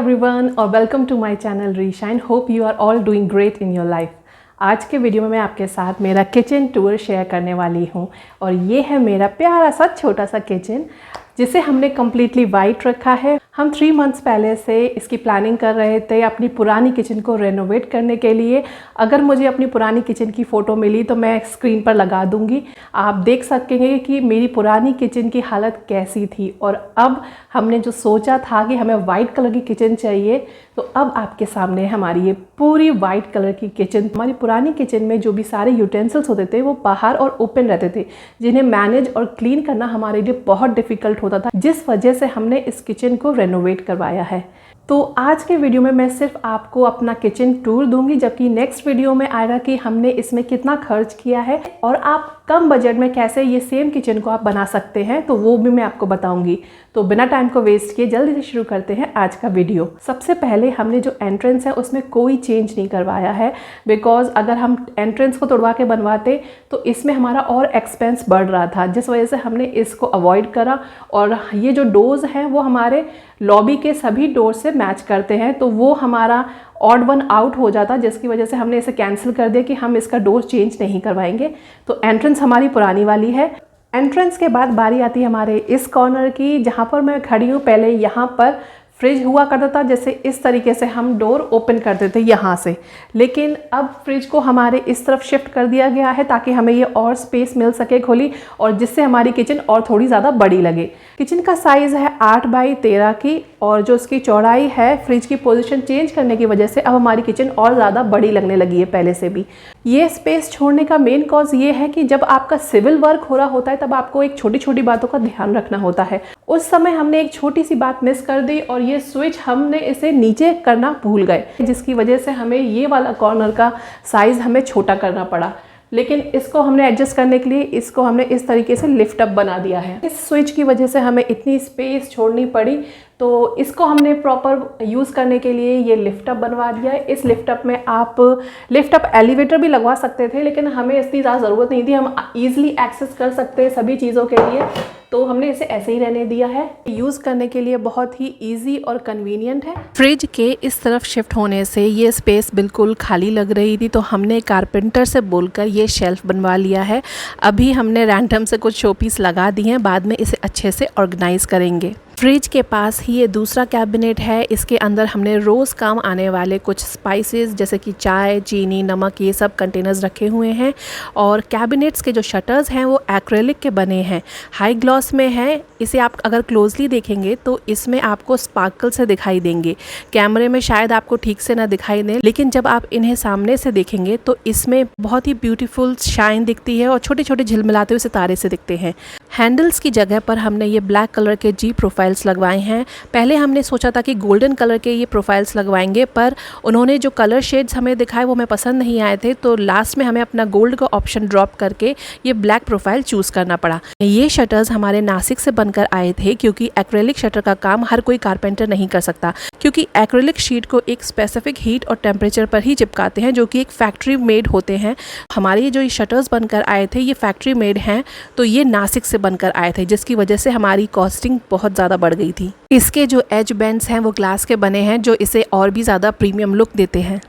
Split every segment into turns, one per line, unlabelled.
Everyone और welcome to my channel Reshine. Hope you are all doing great in your life. आज के video में मैं आपके साथ मेरा किचन टूर शेयर करने वाली हूँ और ये है मेरा प्यारा सा छोटा सा किचन जिसे हमने कम्प्लीटली वाइट रखा है। हम 3 मंथ्स पहले से इसकी प्लानिंग कर रहे थे अपनी पुरानी किचन को रेनोवेट करने के लिए। अगर मुझे अपनी पुरानी किचन की फ़ोटो मिली तो मैं स्क्रीन पर लगा दूंगी, आप देख सकेंगे कि मेरी पुरानी किचन की हालत कैसी थी। और अब हमने जो सोचा था कि हमें वाइट कलर की किचन चाहिए, तो अब आपके सामने हमारी ये पूरी वाइट कलर की किचन। हमारी पुरानी किचन में जो भी सारे यूटेंसिल्स होते थे वो बाहर और ओपन रहते थे, जिन्हें मैनेज और क्लीन करना हमारे लिए बहुत डिफ़िकल्ट होता था, जिस वजह से हमने इस किचन को रेनोवेट करवाया है। तो आज के वीडियो में मैं सिर्फ आपको अपना किचन टूर दूंगी, जबकि नेक्स्ट वीडियो में आएगा कि हमने इसमें कितना खर्च किया है और आप कम बजट में कैसे ये सेम किचन को आप बना सकते हैं, तो वो भी मैं आपको बताऊंगी। तो बिना टाइम को वेस्ट किए जल्दी से शुरू करते हैं आज का वीडियो। सबसे पहले हमने जो एंट्रेंस है उसमें कोई चेंज नहीं करवाया है, बिकॉज अगर हम एंट्रेंस को तोड़वा के बनवाते तो इसमें हमारा और एक्सपेंस बढ़ रहा था, जिस वजह से हमने इसको अवॉइड करा। और ये जो डोर्स हैं वो हमारे लॉबी के सभी डोर से मैच करते हैं, तो वो हमारा ऑड वन आउट हो जाता, जिसकी वजह से हमने इसे कैंसिल कर दिया कि हम इसका डोर चेंज नहीं करवाएंगे। तो एंट्रेंस हमारी पुरानी वाली है। एंट्रेंस के बाद बारी आती है हमारे इस कॉर्नर की, जहाँ पर मैं खड़ी हूँ। पहले यहाँ पर फ्रिज हुआ करता था, जैसे इस तरीके से हम डोर ओपन करते थे यहाँ से, लेकिन अब फ्रिज को हमारे इस तरफ शिफ्ट कर दिया गया है ताकि हमें ये और स्पेस मिल सके खुली, और जिससे हमारी किचन और थोड़ी ज़्यादा बड़ी लगे। किचन का साइज़ है 8 बाई 13 की, और जो उसकी चौड़ाई है, फ्रिज की पोजीशन चेंज करने की वजह से अब हमारी किचन और ज़्यादा बड़ी लगने लगी है पहले से भी। ये स्पेस छोड़ने का मेन कॉज ये है कि जब आपका सिविल वर्क हो रहा होता है तब आपको एक छोटी छोटी बातों का ध्यान रखना होता है। उस समय हमने एक छोटी सी बात मिस कर दी और ये स्विच हमने इसे नीचे करना भूल गए, जिसकी वजह से हमें ये वाला कॉर्नर का साइज़ हमें छोटा करना पड़ा। लेकिन इसको हमने एडजस्ट करने के लिए इसको हमने इस तरीके से लिफ्ट अप बना दिया है। इस स्विच की वजह से हमें इतनी स्पेस छोड़नी पड़ी, तो इसको हमने प्रॉपर यूज़ करने के लिए ये लिफ्ट अप बनवा दिया है। इस लिफ्ट अप में आप लिफ्ट अप एलिवेटर भी लगवा सकते थे, लेकिन हमें इतनी ज़्यादा ज़रूरत नहीं थी। हम ईजिली एक्सेस कर सकते हैं सभी चीज़ों के लिए, तो हमने इसे ऐसे ही रहने दिया है। यूज़ करने के लिए बहुत ही इजी और कन्वीनियंट है। फ्रिज के इस तरफ शिफ्ट होने से ये स्पेस बिल्कुल खाली लग रही थी, तो हमने कारपेंटर से बोलकर ये शेल्फ बनवा लिया है। अभी हमने रैंडम से कुछ शोपीस लगा दिए हैं, बाद में इसे अच्छे से ऑर्गेनाइज करेंगे। फ्रिज के पास ही ये दूसरा कैबिनेट है। इसके अंदर हमने रोज़ काम आने वाले कुछ स्पाइसेस जैसे कि चाय, चीनी, नमक, ये सब कंटेनर्स रखे हुए हैं। और कैबिनेट्स के जो शटर्स हैं वो एक्रेलिक के बने हैं, हाई ग्लॉस में है। इसे आप अगर क्लोजली देखेंगे तो इसमें आपको स्पार्कल से दिखाई देंगे। कैमरे में शायद आपको ठीक से ना दिखाई दें, लेकिन जब आप इन्हें सामने से देखेंगे तो इसमें बहुत ही ब्यूटीफुल शाइन दिखती है और छोटे छोटे झिलमिलाते हुए सितारे से दिखते हैं। हैंडल्स की जगह पर हमने ये ब्लैक कलर के जी प्रोफाइल्स लगवाए हैं। पहले हमने सोचा था कि गोल्डन कलर के ये प्रोफाइल्स लगवाएंगे, पर उन्होंने जो कलर शेड्स हमें दिखाए वो हमें पसंद नहीं आए थे, तो लास्ट में हमें अपना गोल्ड का ऑप्शन ड्रॉप करके ये ब्लैक प्रोफाइल चूज़ करना पड़ा। ये शटर्स हमारे नासिक से बनकर आए थे, क्योंकि एक्रेलिक शटर का काम हर कोई कारपेंटर नहीं कर सकता, क्योंकि एक्रेलिक शीट को एक स्पेसिफिक हीट और टेम्परेचर पर ही चिपकाते हैं, जो कि एक फैक्ट्री मेड होते हैं। हमारे जो ये शटर्स बनकर आए थे ये फैक्ट्री मेड हैं, तो ये नासिक से बनकर आए थे, जिसकी वजह से हमारी कॉस्टिंग बहुत ज़्यादा बढ़ गई थी। इसके जो एज बेंड्स हैं वो ग्लास के बने हैं, जो इसे और भी ज़्यादा प्रीमियम लुक देते हैं।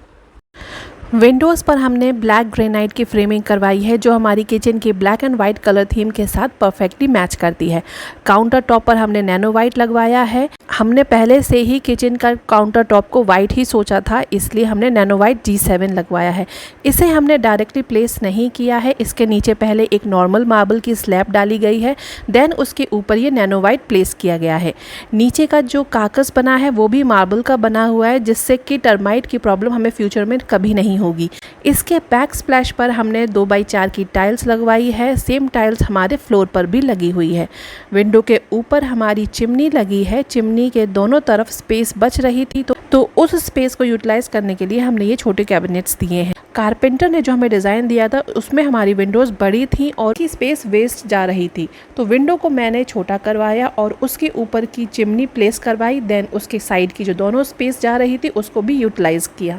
विंडोज़ पर हमने ब्लैक ग्रेनाइट की फ्रेमिंग करवाई है, जो हमारी किचन की black and white colour theme के साथ परफेक्टली मैच करती है। काउंटर टॉप पर हमने नैनो वाइट लगवाया है। हमने पहले से ही किचन का काउंटर टॉप को वाइट ही सोचा था, इसलिए हमने नैनो वाइट G7 लगवाया है। इसे हमने डायरेक्टली प्लेस नहीं किया है, इसके नीचे पहले एक नॉर्मल मार्बल की स्लैब डाली गई है, देन उसके ऊपर ये नैनो वाइट प्लेस किया गया है। नीचे का जो काकस बना है वो भी मार्बल का बना हुआ है, जिससे कि टर्माइट की प्रॉब्लम हमें फ्यूचर में कभी नहीं होगी। इसके बैक स्प्लैश पर हमने 2x4 की टाइल्स लगवाई है। सेम टाइल्स हमारे फ्लोर पर भी लगी हुई है। विंडो के ऊपर हमारी चिमनी लगी है। चिमनी के दोनों तरफ स्पेस बच रही थी, तो उस स्पेस को यूटिलाइज करने के लिए हमने ये छोटे कैबिनेट्स दिए हैं। कारपेंटर ने जो हमें डिज़ाइन दिया था उसमें हमारी विंडोज़ बड़ी थी और की स्पेस वेस्ट जा रही थी, तो विंडो को मैंने छोटा करवाया और उसके ऊपर की चिमनी प्लेस करवाई। देन उसके साइड की जो दोनों स्पेस जा रही थी उसको भी यूटिलाइज किया।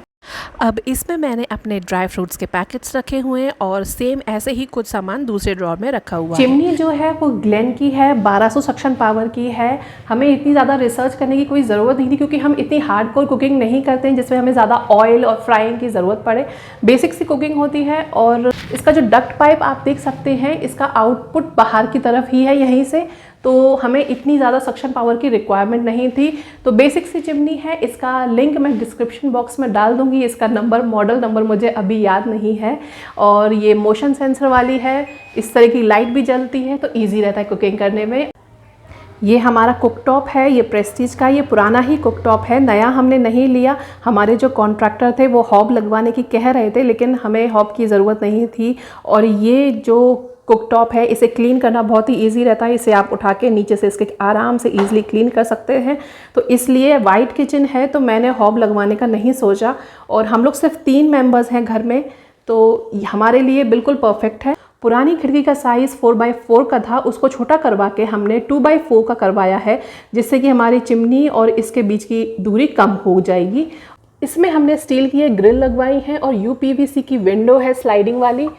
अब इसमें मैंने अपने ड्राई फ्रूट्स के पैकेट्स रखे हुए हैं और सेम ऐसे ही कुछ सामान दूसरे ड्रॉर में रखा हुआ है। चिमनी जो है वो ग्लेन की है, 1200 सक्शन पावर की है। हमें इतनी ज़्यादा रिसर्च करने की कोई ज़रूरत नहीं थी क्योंकि हम इतनी हार्डकोर कुकिंग नहीं करते हैं जिसमें हमें ज़्यादा ऑयल और फ्राइंग की ज़रूरत पड़े। बेसिक सी कुकिंग होती है। और इसका जो डक्ट पाइप आप देख सकते हैं, इसका आउटपुट बाहर की तरफ ही है यहीं से, तो हमें इतनी ज़्यादा सक्शन पावर की रिक्वायरमेंट नहीं थी। तो बेसिक सी चिमनी है, इसका लिंक मैं डिस्क्रिप्शन बॉक्स में डाल दूंगी। इसका नंबर, मॉडल नंबर मुझे अभी याद नहीं है। और ये मोशन सेंसर वाली है, इस तरह की लाइट भी जलती है तो ईजी रहता है कुकिंग करने में। ये हमारा कुकटॉप है, ये प्रेस्टीज का, ये पुराना ही कुकटॉप है, नया हमने नहीं लिया। हमारे जो कॉन्ट्रैक्टर थे वो हॉब लगवाने की कह रहे थे, लेकिन हमें हॉब की ज़रूरत नहीं थी। और ये जो कुकटॉप है, इसे क्लीन करना बहुत ही इजी रहता है। इसे आप उठा के नीचे से इसके आराम से इजीली क्लीन कर सकते हैं। तो इसलिए वाइट किचन है तो मैंने हॉब लगवाने का नहीं सोचा। और हम लोग सिर्फ 3 मेंबर्स हैं घर में, तो हमारे लिए बिल्कुल परफेक्ट है। पुरानी खिड़की का साइज़ 4x4 का था, उसको छोटा करवा के हमने 2x4 का करवाया है, जिससे कि हमारी चिमनी और इसके बीच की दूरी कम हो जाएगी। इसमें हमने स्टील की एक ग्रिल लगवाई है और UPVC की विंडो है स्लाइडिंग वाली।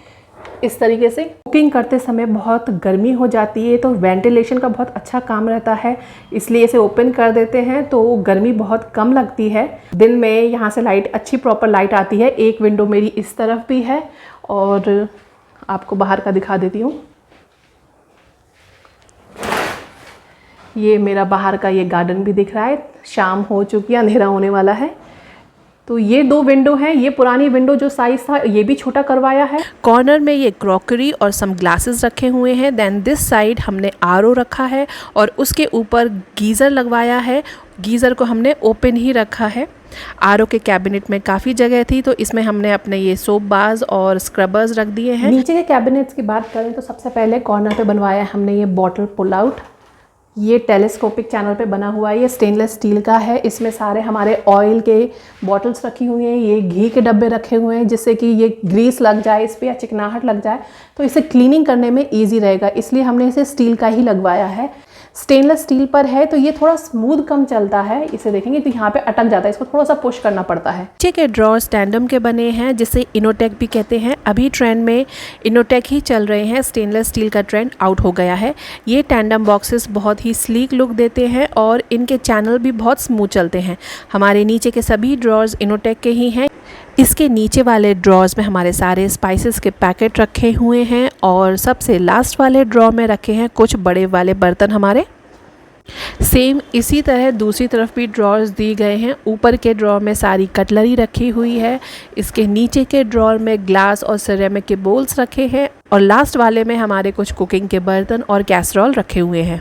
इस तरीके से कुकिंग करते समय बहुत गर्मी हो जाती है तो वेंटिलेशन का बहुत अच्छा काम रहता है, इसलिए इसे ओपन कर देते हैं तो गर्मी बहुत कम लगती है। दिन में यहाँ से लाइट, अच्छी प्रॉपर लाइट आती है। एक विंडो मेरी इस तरफ भी है और आपको बाहर का दिखा देती हूँ। ये मेरा बाहर का ये गार्डन भी दिख रहा है। शाम हो चुकी है, अंधेरा होने वाला है। तो ये 2 विंडो हैं। ये पुरानी विंडो जो साइज़ था ये भी छोटा करवाया है। कॉर्नर में ये क्रॉकरी और सम ग्लासेस रखे हुए हैं। देन दिस साइड हमने RO रखा है और उसके ऊपर गीज़र लगवाया है। गीज़र को हमने ओपन ही रखा है। RO के कैबिनेट में काफ़ी जगह थी तो इसमें हमने अपने ये सोप बाज और स्क्रबर्स रख दिए हैं। नीचे के कैबिनेट्स की बात करें तो सबसे पहले कॉर्नर पे बनवाया है हमने ये बॉटल पुल आउट। ये टेलीस्कोपिक चैनल पे बना हुआ है, ये स्टेनलेस स्टील का है। इसमें सारे हमारे ऑयल के बॉटल्स रखी हुई हैं। ये घी के डब्बे रखे हुए हैं जिससे कि ये ग्रीस लग जाए इस पर या चिकनाहट लग जाए तो इसे क्लीनिंग करने में ईजी रहेगा, इसलिए हमने इसे स्टील का ही लगवाया है। स्टेनलेस स्टील पर है तो ये थोड़ा स्मूथ कम चलता है। इसे देखेंगे तो यहाँ पे अटक जाता है, इसको थोड़ा सा पुश करना पड़ता है। नीचे के ड्रॉर्स टैंडम के बने हैं जिसे इनोटेक भी कहते हैं। अभी ट्रेंड में इनोटेक ही चल रहे हैं, स्टेनलेस स्टील का ट्रेंड आउट हो गया है। ये टैंडम बॉक्सेस बहुत ही स्लीक लुक देते हैं और इनके चैनल भी बहुत स्मूथ चलते हैं। हमारे नीचे के सभी ड्रॉर्स इनोटेक के ही हैं। इसके नीचे वाले ड्रॉर्स में हमारे सारे स्पाइसेस के पैकेट रखे हुए हैं और सबसे लास्ट वाले ड्रॉर में रखे हैं कुछ बड़े वाले बर्तन हमारे। सेम इसी तरह दूसरी तरफ भी ड्रॉर्स दी गए हैं। ऊपर के ड्रॉर में सारी कटलरी रखी हुई है। इसके नीचे के ड्रॉर में ग्लास और सिरेमिक के बोल्स रखे हैं और लास्ट वाले में हमारे कुछ कुकिंग के बर्तन और कैसरोल रखे हुए हैं।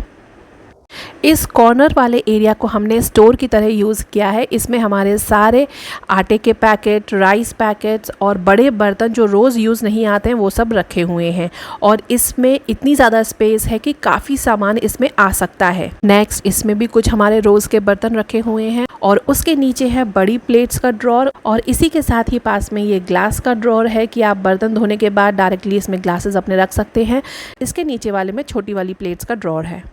इस कॉर्नर वाले एरिया को हमने स्टोर की तरह यूज़ किया है। इसमें हमारे सारे आटे के पैकेट, राइस पैकेट्स और बड़े बर्तन जो रोज़ यूज़ नहीं आते हैं वो सब रखे हुए हैं और इसमें इतनी ज़्यादा स्पेस है कि काफ़ी सामान इसमें आ सकता है। नेक्स्ट इसमें भी कुछ हमारे रोज़ के बर्तन रखे हुए हैं और उसके नीचे है बड़ी प्लेट्स का ड्रॉर और इसी के साथ ही पास में ये ग्लास का ड्रॉर है कि आप बर्तन धोने के बाद डायरेक्टली इसमें ग्लासेस अपने रख सकते हैं। इसके नीचे वाले में छोटी वाली प्लेट्स का ड्रॉर है।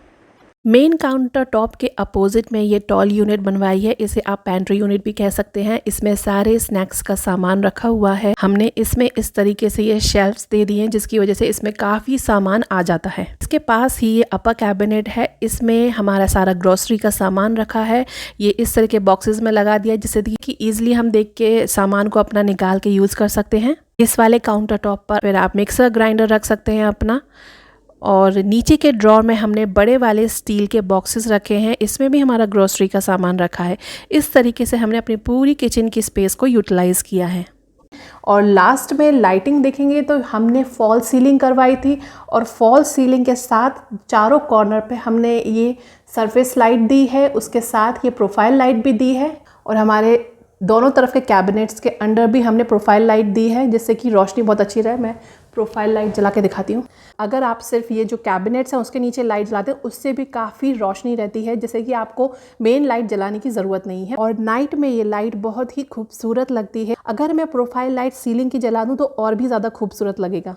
मेन काउंटर टॉप के अपोजिट में ये टॉल यूनिट बनवाई है, इसे आप पेंट्री यूनिट भी कह सकते हैं। इसमें सारे स्नैक्स का सामान रखा हुआ है। हमने इसमें इस तरीके से ये शेल्फ्स दे दिए हैं जिसकी वजह से इसमें काफ़ी सामान आ जाता है। इसके पास ही ये अपर कैबिनेट है, इसमें हमारा सारा ग्रोसरी का सामान रखा है। ये इस तरह के बॉक्सेस में लगा दिया जिससे कि ईजिली हम देख के सामान को अपना निकाल के यूज़ कर सकते हैं। इस वाले काउंटर टॉप पर फिर आप मिक्सर ग्राइंडर रख सकते हैं अपना। और नीचे के ड्रॉर में हमने बड़े वाले स्टील के बॉक्सेस रखे हैं, इसमें भी हमारा ग्रोसरी का सामान रखा है। इस तरीके से हमने अपनी पूरी किचन की स्पेस को यूटिलाइज़ किया है। और लास्ट में लाइटिंग देखेंगे तो हमने फॉल सीलिंग करवाई थी और फॉल सीलिंग के साथ चारों कॉर्नर पे हमने ये सरफेस लाइट दी है, उसके साथ ये प्रोफाइल लाइट भी दी है और हमारे दोनों तरफ के कैबिनेट्स के अंडर भी हमने प्रोफाइल लाइट दी है जिससे कि रोशनी बहुत अच्छी रहे। मैं प्रोफाइल लाइट जला के दिखाती हूँ। अगर आप सिर्फ ये जो कैबिनेट्स हैं उसके नीचे लाइट जलाते हैं उससे भी काफ़ी रोशनी रहती है, जैसे कि आपको मेन लाइट जलाने की ज़रूरत नहीं है। और नाइट में ये लाइट बहुत ही खूबसूरत लगती है। अगर मैं प्रोफाइल लाइट सीलिंग की जला दूँ तो और भी ज़्यादा खूबसूरत लगेगा।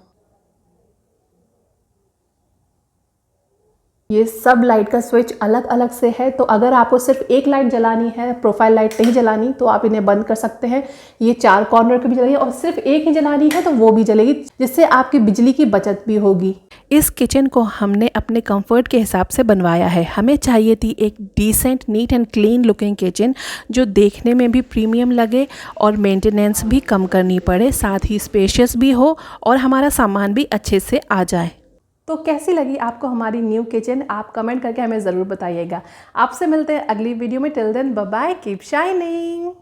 ये सब लाइट का स्विच अलग अलग से है, तो अगर आपको सिर्फ एक लाइट जलानी है, प्रोफाइल लाइट नहीं जलानी, तो आप इन्हें बंद कर सकते हैं। ये 4 कॉर्नर की भी जलेगी और सिर्फ एक ही जलानी है तो वो भी जलेगी, जिससे आपकी बिजली की बचत भी होगी। इस किचन को हमने अपने कंफर्ट के हिसाब से बनवाया है। हमें चाहिए थी एक decent, neat and clean looking kitchen जो देखने में भी प्रीमियम लगे और मेंटेनेंस भी कम करनी पड़े, साथ ही स्पेशियस भी हो और हमारा सामान भी अच्छे से आ जाए। तो कैसी लगी आपको हमारी न्यू किचन? आप कमेंट करके हमें ज़रूर बताइएगा। आपसे मिलते हैं अगली वीडियो में। Till then bye bye, keep shining.